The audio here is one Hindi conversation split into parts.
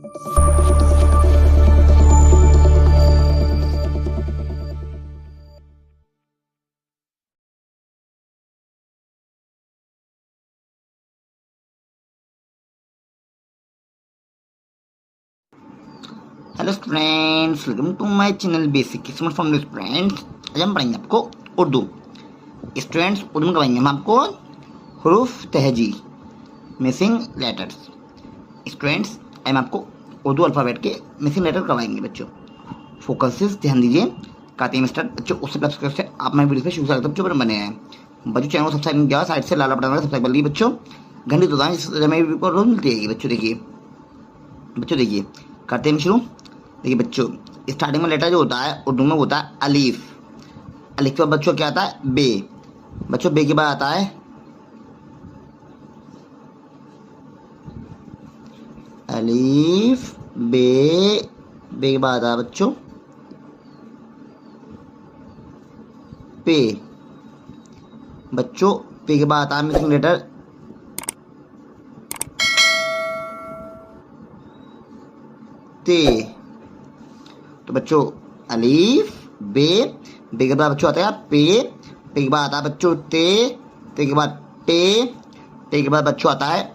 Hello friends, welcome to my channel basic from friends. आज हम पढ़ेंगे आपको उर्दू। स्टूडेंट्स, उर्दू में करवाएंगे हम आपको हरूफ तहजी, मिसिंग लेटर्स। स्टूडेंट्स, हम आपको उर्दू अल्फ़ाबेट के मिसिंग लेटर करवाएंगे। बच्चों फोकसिस ध्यान दीजिए। काते में स्टार्ट बच्चों, उससे प्लस करके आप मैं वीडियो पे शुरू करते बच्चों पर बने हैं। बच्चों चैनल को सब्सक्राइब किया, साइड से लाल बटन सब्सक्राइब कर लीजिए बच्चों। घंटी तो मैं वीडियो को रोज मिलती है बच्चों। देखिए करते हैं शुरू। देखिए बच्चों, स्टार्टिंग में लेटर जो होता है उर्दू में होता है अलीफ। अलीफ के बाद बच्चों क्या आता है? बे। बच्चों बे के बाद आता है अलीफ, बे। बे के बाद आता है बच्चों पे। बच्चों पे के बाद आता है मिसिंग लेटर ते। तो बच्चों अलीफ, बे। बे के बाद बच्चों आता है पे। पे के बाद आता है बच्चों ते के बाद टे। टे के बाद बच्चों आता है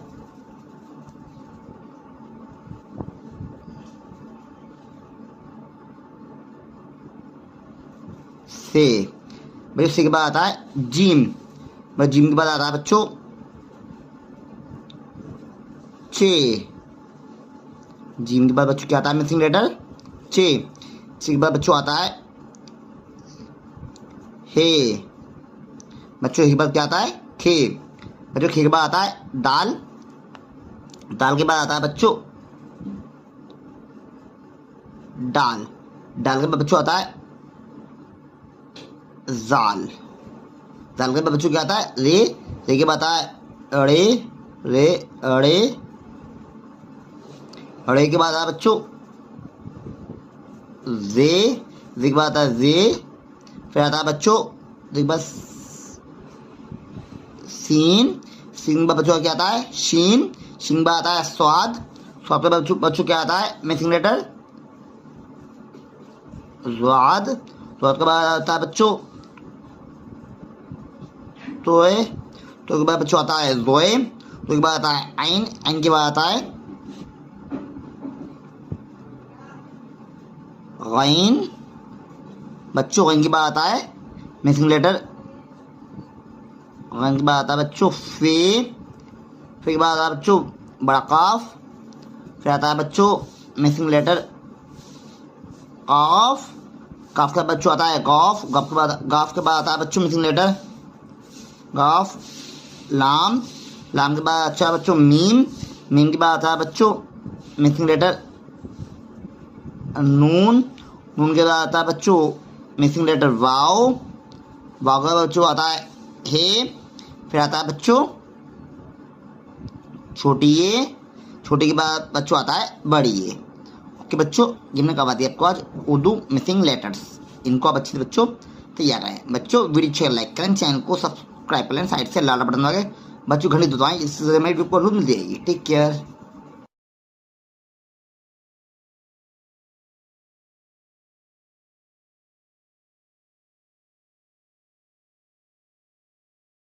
से। बच्चों से के बाद आता है जीम। बस जीम के बाद आता है बच्चों चे। जीम के बाद बच्चों क्या आता है? मिसिंग लेटर चे। चे के बाद बच्चों आता है हे। बच्चों के बाद क्या आता है? खे। बच्चों खे के बाद आता है दाल। दाल के बाद आता है बच्चों डाल। डाल के बाद बच्चों आता है जाल। जाल के बाद बच्चों क्या आता है? रे। रे के बाद आता है अड़े। रे अड़े। अड़े के बाद आता है बच्चों जे। जे के बाद आता है जे। फिर आता है बच्चों देखिए बस सीन। सीन के बाद बच्चों क्या आता है? शीन। शीन के बाद आता है स्वाद। स्वाद के बाद बच्चों क्या आता है? मिसिंग लेटर स्वाद। स्वाद के बाद आता है बच्चों तोए। तो के बाद बच्चों आता है जोए। तो के बाद आता है आइन। आइन के बाद आता है गैन। बच्चों गैन के बाद आता है मिसिंग लेटर। गैन के बाद आता है बच्चों फे। फिर के बाद आता है बच्चों बड़ा काफ। फिर आता है बच्चों मिसिंग लेटर काफ। काफ के बाद बच्चों आता है गौफ। गाफ के बाद आता है बच्चों मिसिंग लेटर गाफ। लाम। लाम के बाद अच्छा बच्चों मीम। मीम के बाद आता है बच्चों मिसिंग लेटर नून। नून के बाद आता है बच्चों मिसिंग लेटर वाव। वाव के बाद बच्चों आता है हे। फिर आता है बच्चों छोटी ए। छोटी के बाद बच्चों आता है बड़ी ए। ओके बच्चों, ये हमने करवा दिया आपको आज उर्दू मिसिंग लेटर्स। इनको आप अच्छे से बच्चों तैयार करें। बच्चों वीडियो अच्छे लाइक करें, चैनल को सब्सक्राइब करें, साइड से लाल बटन दबाएं। बच्चों घंटी दबाएं, इससे मेरी वीडियो को रोज मिल जाएगी। Take care.